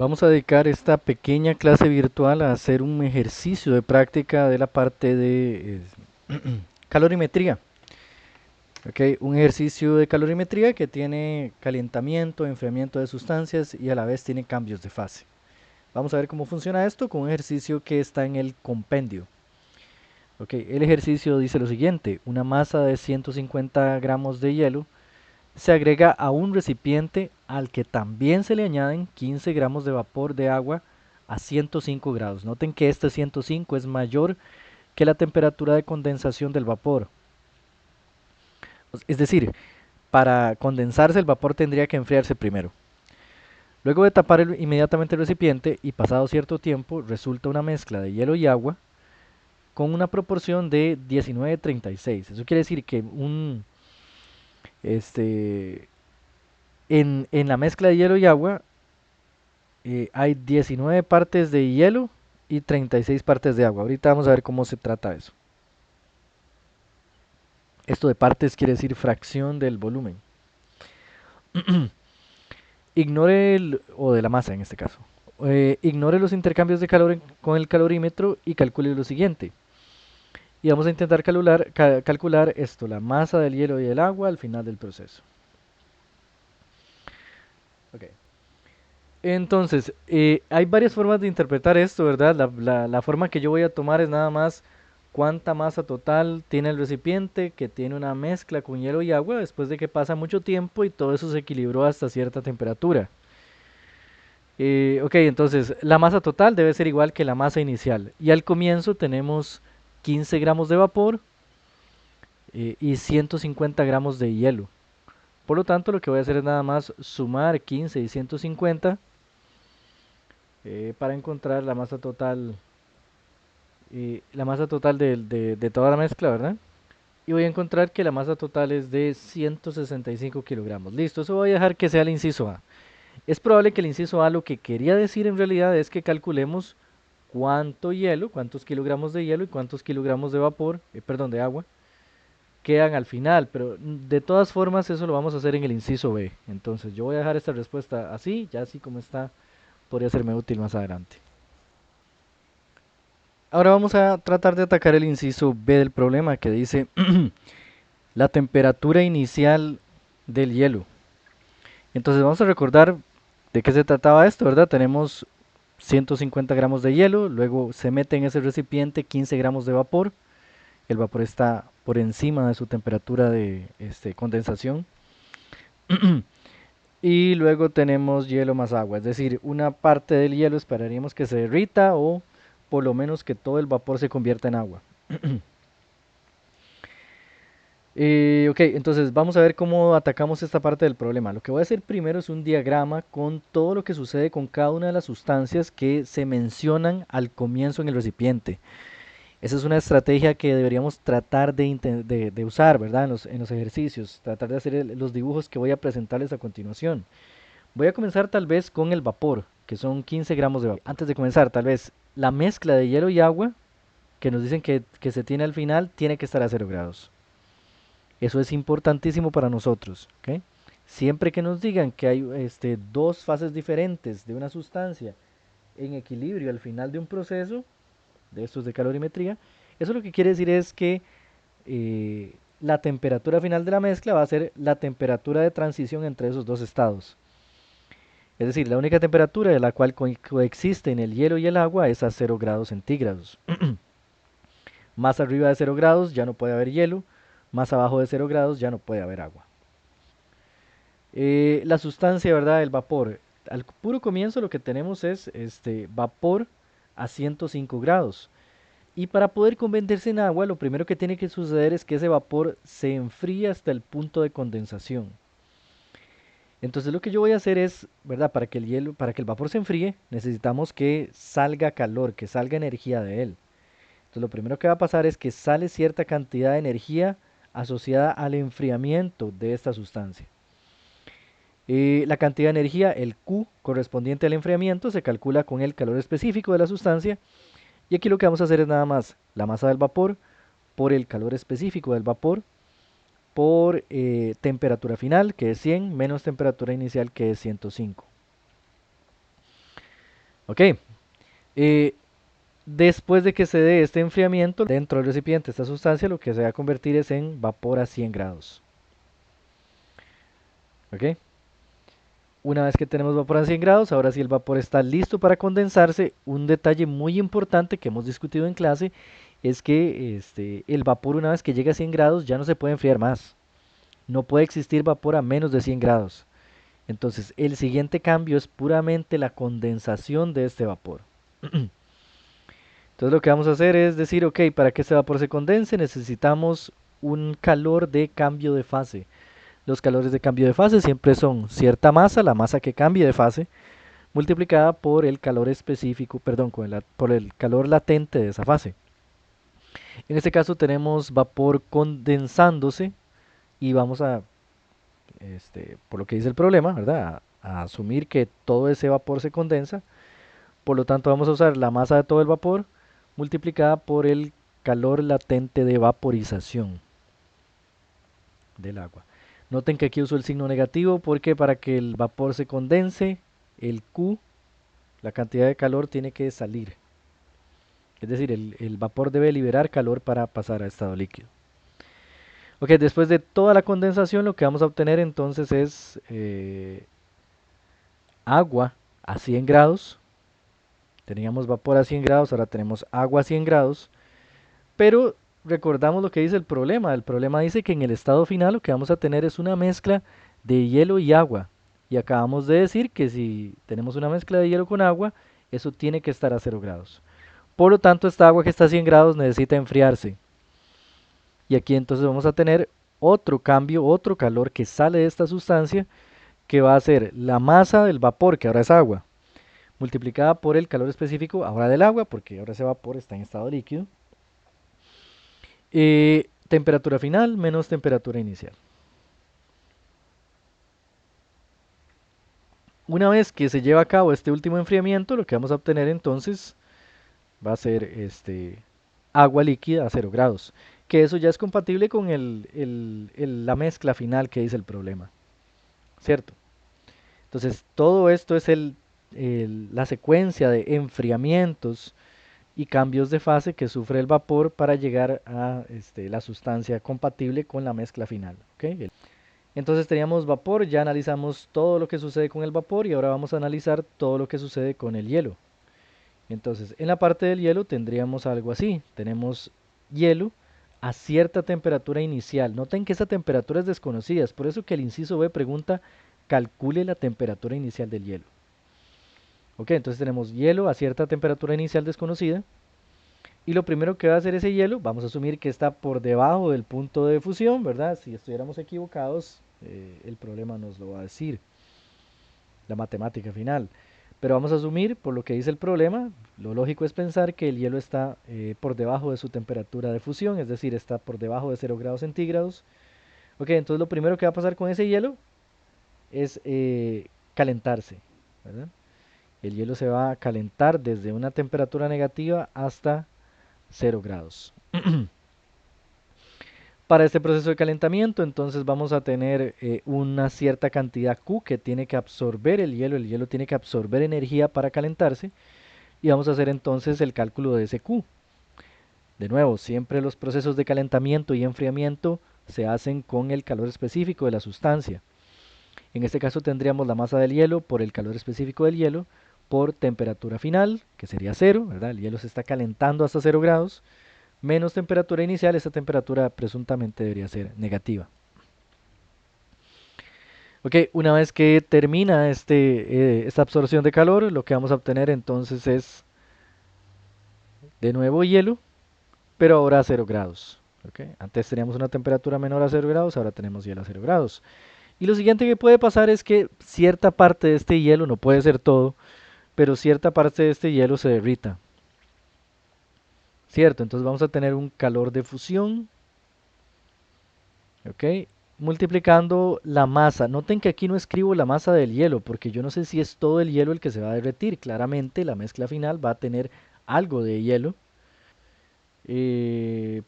Vamos a dedicar esta pequeña clase virtual a hacer un ejercicio de práctica de la parte de calorimetría. ¿Ok? Un ejercicio de calorimetría que tiene calentamiento, enfriamiento de sustancias y a la vez tiene cambios de fase. Vamos a ver cómo funciona esto con un ejercicio que está en el compendio. ¿Ok? El ejercicio dice lo siguiente: una masa de 150 gramos de hielo se agrega a un recipiente al que también se le añaden 15 gramos de vapor de agua a 105 grados. Noten que este 105 es mayor que la temperatura de condensación del vapor. Es decir, para condensarse el vapor tendría que enfriarse primero. Luego de tapar inmediatamente el recipiente y pasado cierto tiempo, resulta una mezcla de hielo y agua con una proporción de 19:36. Eso quiere decir que este, en la mezcla de hielo y agua hay 19 partes de hielo y 36 partes de agua. Ahorita vamos a ver cómo se trata eso. Esto de partes quiere decir fracción del volumen. Ignore o de la masa en este caso. Ignore los intercambios de calor con el calorímetro y calcule lo siguiente. Y vamos a intentar calcular esto, la masa del hielo y el agua al final del proceso. Okay. Entonces, hay varias formas de interpretar esto, ¿verdad? La forma que yo voy a tomar es nada más cuánta masa total tiene el recipiente que tiene una mezcla con hielo y agua después de que pasa mucho tiempo y todo eso se equilibró hasta cierta temperatura. Ok, entonces la masa total debe ser igual que la masa inicial. Y al comienzo tenemos 15 gramos de vapor y 150 gramos de hielo. Por lo tanto, lo que voy a hacer es nada más sumar 15 y 150 para encontrar la masa total de toda la mezcla, ¿verdad? Y voy a encontrar que la masa total es de 165 kilogramos. Listo, eso voy a dejar que sea el inciso A. Es probable que el inciso A lo que quería decir en realidad es que calculemos cuánto hielo, cuántos kilogramos de hielo y cuántos kilogramos de vapor, perdón, de agua, quedan al final, pero de todas formas eso lo vamos a hacer en el inciso B. Entonces yo voy a dejar esta respuesta así, ya así como está, podría serme útil más adelante. Ahora vamos a tratar de atacar el inciso B del problema que dice la temperatura inicial del hielo. Entonces vamos a recordar de qué se trataba esto, ¿verdad? Tenemos 150 gramos de hielo, luego se mete en ese recipiente 15 gramos de vapor, el vapor está por encima de su temperatura de condensación, y luego tenemos hielo más agua, es decir, una parte del hielo esperaríamos que se derrita o por lo menos que todo el vapor se convierta en agua. Ok, entonces vamos a ver cómo atacamos esta parte del problema. Lo que voy a hacer primero es un diagrama con todo lo que sucede con cada una de las sustancias que se mencionan al comienzo en el recipiente. Esa es una estrategia que deberíamos tratar de usar, ¿verdad? En los ejercicios, tratar de hacer los dibujos que voy a presentarles a continuación. Voy a comenzar tal vez con el vapor, que son 15 gramos de vapor. Antes de comenzar, tal vez la mezcla de hielo y agua, que nos dicen que se tiene al final, tiene que estar a 0 grados. Eso es importantísimo para nosotros, ¿ok? Siempre que nos digan que hay dos fases diferentes de una sustancia en equilibrio al final de un proceso, de estos de calorimetría, eso lo que quiere decir es que la temperatura final de la mezcla va a ser la temperatura de transición entre esos dos estados. Es decir, la única temperatura de la cual coexisten el hielo y el agua es a 0 grados centígrados. Más arriba de 0 grados ya no puede haber hielo, más abajo de 0 grados ya no puede haber agua. La sustancia, ¿verdad? El vapor. Al puro comienzo lo que tenemos es vapor a 105 grados. Y para poder convertirse en agua, lo primero que tiene que suceder es que ese vapor se enfríe hasta el punto de condensación. Entonces lo que yo voy a hacer es, ¿verdad? Para que el vapor se enfríe, necesitamos que salga calor, que salga energía de él. Entonces lo primero que va a pasar es que sale cierta cantidad de energía asociada al enfriamiento de esta sustancia. La cantidad de energía, el Q correspondiente al enfriamiento, se calcula con el calor específico de la sustancia. Y aquí lo que vamos a hacer es nada más la masa del vapor por el calor específico del vapor por temperatura final, que es 100, menos temperatura inicial, que es 105. Ok, eh, después de que se dé este enfriamiento dentro del recipiente, esta sustancia lo que se va a convertir es en vapor a 100 grados. Ok, una vez que tenemos vapor a 100 grados, ahora sí el vapor está listo para condensarse. Un detalle muy importante que hemos discutido en clase es que el vapor una vez que llega a 100 grados ya no se puede enfriar más. No puede existir vapor a menos de 100 grados. Entonces el siguiente cambio es puramente la condensación de este vapor. Entonces lo que vamos a hacer es decir, ok, para que este vapor se condense necesitamos un calor de cambio de fase. Los calores de cambio de fase siempre son cierta masa, la masa que cambie de fase, multiplicada por el calor específico, perdón, por el calor latente de esa fase. En este caso tenemos vapor condensándose y vamos a, por lo que dice el problema, ¿verdad? A asumir que todo ese vapor se condensa. Por lo tanto vamos a usar la masa de todo el vapor multiplicada por el calor latente de vaporización del agua. Noten que aquí uso el signo negativo porque para que el vapor se condense, el Q, la cantidad de calor, tiene que salir. Es decir, el vapor debe liberar calor para pasar a estado líquido. Ok, después de toda la condensación, lo que vamos a obtener entonces es agua a 100 grados. Teníamos vapor a 100 grados, ahora tenemos agua a 100 grados. Pero recordamos lo que dice el problema. El problema dice que en el estado final lo que vamos a tener es una mezcla de hielo y agua. Y acabamos de decir que si tenemos una mezcla de hielo con agua, eso tiene que estar a 0 grados. Por lo tanto, esta agua que está a 100 grados necesita enfriarse. Y aquí entonces vamos a tener otro cambio, otro calor que sale de esta sustancia, que va a ser la masa del vapor, que ahora es agua, multiplicada por el calor específico ahora del agua, porque ahora ese vapor está en estado líquido. Temperatura final menos temperatura inicial. Una vez que se lleva a cabo este último enfriamiento, lo que vamos a obtener entonces va a ser agua líquida a 0 grados. Que eso ya es compatible con la mezcla final que dice el problema. ¿Cierto? Entonces, todo esto es la secuencia de enfriamientos y cambios de fase que sufre el vapor para llegar a la sustancia compatible con la mezcla final. ¿Ok? Entonces teníamos vapor, ya analizamos todo lo que sucede con el vapor y ahora vamos a analizar todo lo que sucede con el hielo. Entonces, en la parte del hielo tendríamos algo así. Tenemos hielo a cierta temperatura inicial. Noten que esa temperatura es desconocida, es por eso que el inciso B pregunta, calcule la temperatura inicial del hielo. Ok, entonces tenemos hielo a cierta temperatura inicial desconocida. Y lo primero que va a hacer ese hielo, vamos a asumir que está por debajo del punto de fusión, ¿verdad? Si estuviéramos equivocados, el problema nos lo va a decir, la matemática final. Pero vamos a asumir, por lo que dice el problema, lo lógico es pensar que el hielo está por debajo de su temperatura de fusión, es decir, está por debajo de 0 grados centígrados. Ok, entonces lo primero que va a pasar con ese hielo es calentarse, ¿verdad? El hielo se va a calentar desde una temperatura negativa hasta 0 grados. Para este proceso de calentamiento, entonces vamos a tener una cierta cantidad Q que tiene que absorber el hielo tiene que absorber energía para calentarse y vamos a hacer entonces el cálculo de ese Q. De nuevo, siempre los procesos de calentamiento y enfriamiento se hacen con el calor específico de la sustancia. En este caso tendríamos la masa del hielo por el calor específico del hielo por temperatura final, que sería 0, ¿verdad? El hielo se está calentando hasta 0 grados menos temperatura inicial, esta temperatura presuntamente debería ser negativa. Ok, una vez que termina esta absorción de calor, lo que vamos a obtener entonces es de nuevo hielo, pero ahora a 0 grados. Okay. Antes teníamos una temperatura menor a 0 grados, ahora tenemos hielo a 0 grados. Y lo siguiente que puede pasar es que cierta parte de este hielo, no puede ser todo, pero cierta parte de este hielo se derrita. ¿Cierto? Entonces vamos a tener un calor de fusión. ¿Ok? Multiplicando la masa. Noten que aquí no escribo la masa del hielo, porque yo no sé si es todo el hielo el que se va a derretir. Claramente la mezcla final va a tener algo de hielo.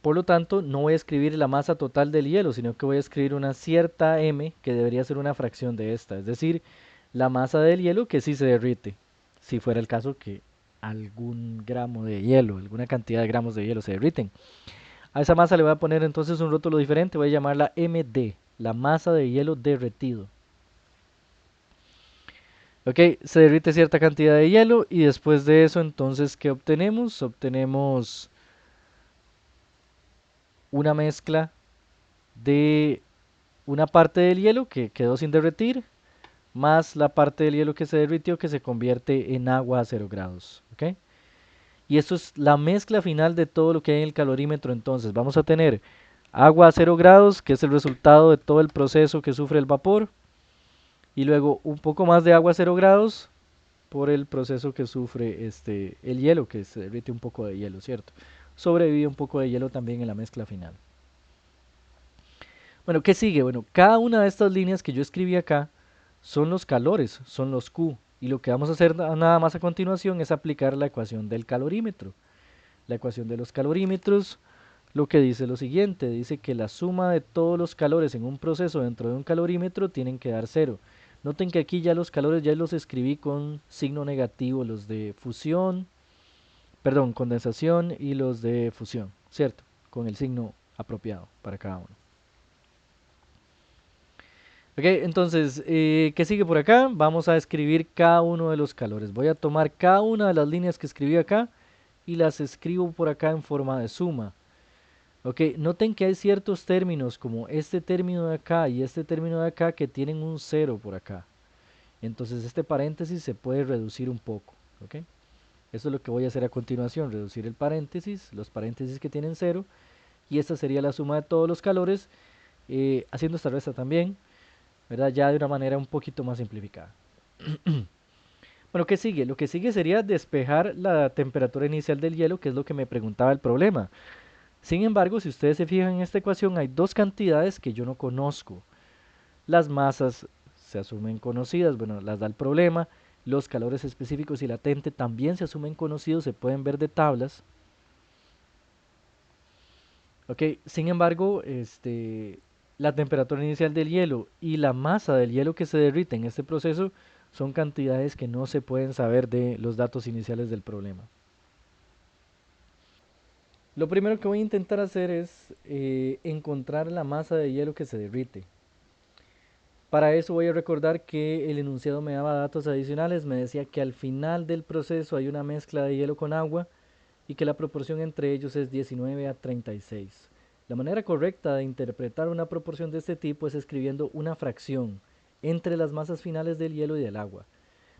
Por lo tanto, no voy a escribir la masa total del hielo, sino que voy a escribir una cierta m que debería ser una fracción de esta. Es decir, la masa del hielo que sí se derrite. si fuera el caso que algún gramo de hielo, alguna cantidad de gramos de hielo se derriten. A esa masa le voy a poner entonces un rótulo diferente, voy a llamarla MD, la masa de hielo derretido. Ok, se derrite cierta cantidad de hielo y después de eso entonces, ¿qué obtenemos? Obtenemos una mezcla de una parte del hielo que quedó sin derretir, más la parte del hielo que se derritió que se convierte en agua a 0 grados. ¿Ok? Y esto es la mezcla final de todo lo que hay en el calorímetro. Entonces vamos a tener agua a 0 grados, que es el resultado de todo el proceso que sufre el vapor, y luego un poco más de agua a 0 grados por el proceso que sufre el hielo, que se derrite un poco de hielo, ¿cierto? Sobrevive un poco de hielo también en la mezcla final. Bueno, ¿qué sigue? Bueno, cada una de estas líneas que yo escribí acá son los calores, son los Q. Y lo que vamos a hacer nada más a continuación es aplicar la ecuación del calorímetro. La ecuación de los calorímetros lo que dice lo siguiente, dice que la suma de todos los calores en un proceso dentro de un calorímetro tienen que dar cero. Noten que aquí ya los calores ya los escribí con signo negativo, los de fusión, perdón, condensación y los de fusión, ¿cierto? Con el signo apropiado para cada uno. Ok, entonces, ¿qué sigue por acá? Vamos a escribir cada uno de los calores. Voy a tomar cada una de las líneas que escribí acá y las escribo por acá en forma de suma. Ok, noten que hay ciertos términos como este término de acá y este término de acá que tienen un cero por acá. Entonces este paréntesis se puede reducir un poco. Ok, eso es lo que voy a hacer a continuación, reducir el paréntesis, los paréntesis que tienen cero, y esta sería la suma de todos los calores, haciendo esta resta también, ¿verdad? Ya de una manera un poquito más simplificada. Bueno, ¿qué sigue? Lo que sigue sería despejar la temperatura inicial del hielo, que es lo que me preguntaba el problema. Sin embargo, si ustedes se fijan en esta ecuación, hay dos cantidades que yo no conozco. Las masas se asumen conocidas, bueno, las da el problema. Los calores específicos y latente también se asumen conocidos, se pueden ver de tablas. Ok, sin embargo, la temperatura inicial del hielo y la masa del hielo que se derrite en este proceso son cantidades que no se pueden saber de los datos iniciales del problema. Lo primero que voy a intentar hacer es encontrar la masa de hielo que se derrite. Para eso voy a recordar que el enunciado me daba datos adicionales, me decía que al final del proceso hay una mezcla de hielo con agua y que la proporción entre ellos es 19 a 36. La manera correcta de interpretar una proporción de este tipo es escribiendo una fracción entre las masas finales del hielo y del agua.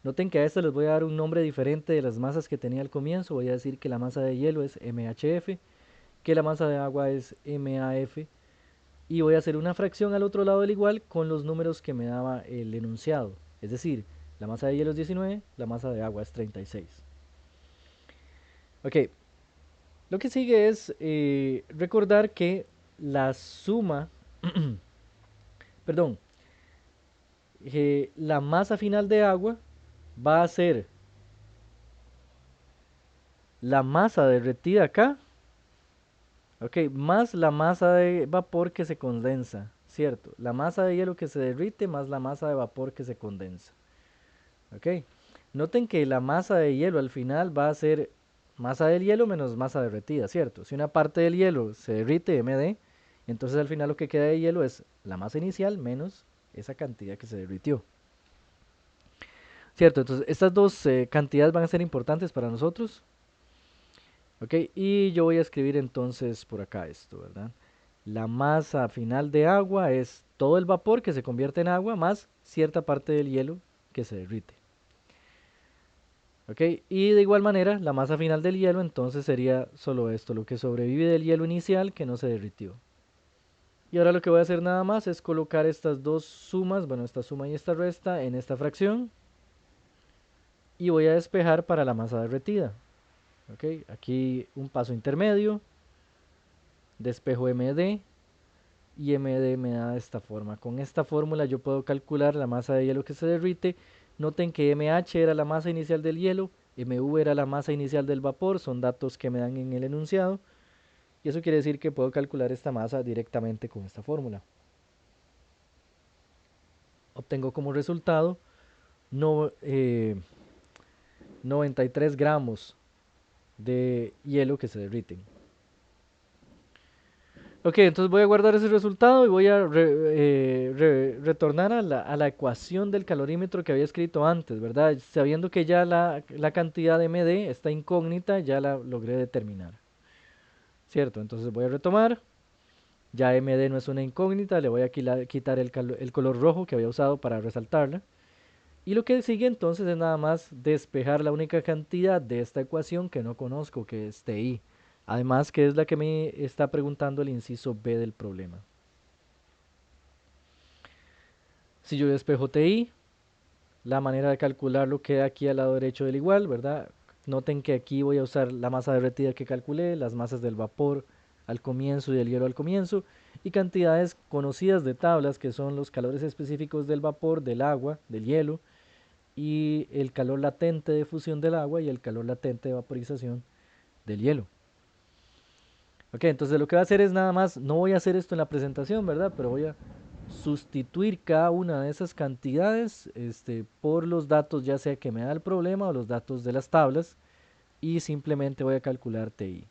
Noten que a esto les voy a dar un nombre diferente de las masas que tenía al comienzo. Voy a decir que la masa de hielo es MHF, que la masa de agua es MAF, y voy a hacer una fracción al otro lado del igual con los números que me daba el enunciado. Es decir, la masa de hielo es 19, la masa de agua es 36. Ok, lo que sigue es recordar que la suma, perdón, la masa final de agua va a ser la masa derretida acá, ok, más la masa de vapor que se condensa, ¿cierto? La masa de hielo que se derrite más la masa de vapor que se condensa. ¿Ok? Noten que la masa de hielo al final va a ser masa del hielo menos masa derretida, ¿cierto? Si una parte del hielo se derrite, MD, entonces al final lo que queda de hielo es la masa inicial menos esa cantidad que se derritió. ¿Cierto? Entonces estas dos cantidades van a ser importantes para nosotros. ¿Ok? Y yo voy a escribir entonces por acá esto, ¿verdad? La masa final de agua es todo el vapor que se convierte en agua más cierta parte del hielo que se derrite. ¿Ok? Y de igual manera, la masa final del hielo entonces sería solo esto, lo que sobrevive del hielo inicial que no se derritió. Y ahora lo que voy a hacer nada más es colocar estas dos sumas, bueno, esta suma y esta resta en esta fracción. Y voy a despejar para la masa derretida. ¿Ok? Aquí un paso intermedio, despejo MD y MD me da de esta forma. Con esta fórmula yo puedo calcular la masa de hielo que se derrite. Noten que MH era la masa inicial del hielo, MV era la masa inicial del vapor, son datos que me dan en el enunciado. Y eso quiere decir que puedo calcular esta masa directamente con esta fórmula. Obtengo como resultado no, 93 gramos de hielo que se derriten. Ok, entonces voy a guardar ese resultado y voy a retornar a la ecuación del calorímetro que había escrito antes, ¿verdad? Sabiendo que ya la cantidad de MD está incógnita, ya la logré determinar, ¿cierto? Entonces voy a retomar, ya MD no es una incógnita, le voy a quitar el color rojo que había usado para resaltarla. Y lo que sigue entonces es nada más despejar la única cantidad de esta ecuación que no conozco, que es TI. Además, que es la que me está preguntando el inciso B del problema. Si yo despejo TI, la manera de calcularlo queda aquí al lado derecho del igual, ¿verdad? Noten que aquí voy a usar la masa derretida que calculé, las masas del vapor al comienzo y del hielo al comienzo, y cantidades conocidas de tablas que son los calores específicos del vapor, del agua, del hielo, y el calor latente de fusión del agua y el calor latente de vaporización del hielo. Ok, entonces lo que voy a hacer es nada más, no voy a hacer esto en la presentación, ¿verdad? Pero voy a sustituir cada una de esas cantidades por los datos, ya sea que me da el problema o los datos de las tablas, y simplemente voy a calcular TI.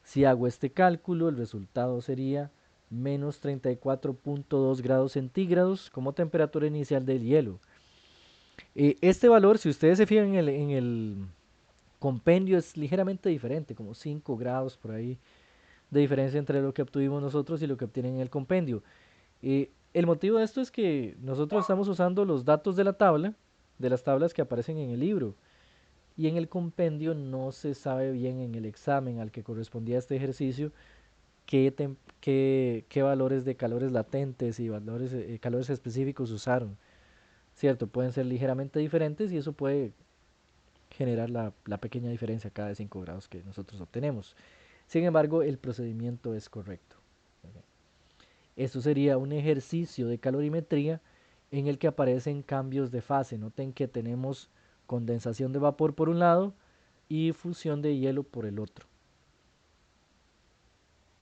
Si hago este cálculo, el resultado sería menos 34.2 grados centígrados como temperatura inicial del hielo. Este valor, si ustedes se fijan en el compendio, es ligeramente diferente, como 5 grados por ahí de diferencia entre lo que obtuvimos nosotros y lo que obtienen en el compendio. El motivo de esto es que nosotros estamos usando los datos de la tabla, de las tablas que aparecen en el libro, y en el compendio no se sabe bien en el examen al que correspondía este ejercicio qué valores de calores latentes y valores, calores específicos usaron, ¿cierto? Pueden ser ligeramente diferentes y eso puede generar la pequeña diferencia cada 5 grados que nosotros obtenemos. Sin embargo, el procedimiento es correcto. Esto sería un ejercicio de calorimetría en el que aparecen cambios de fase. Noten que tenemos condensación de vapor por un lado y fusión de hielo por el otro.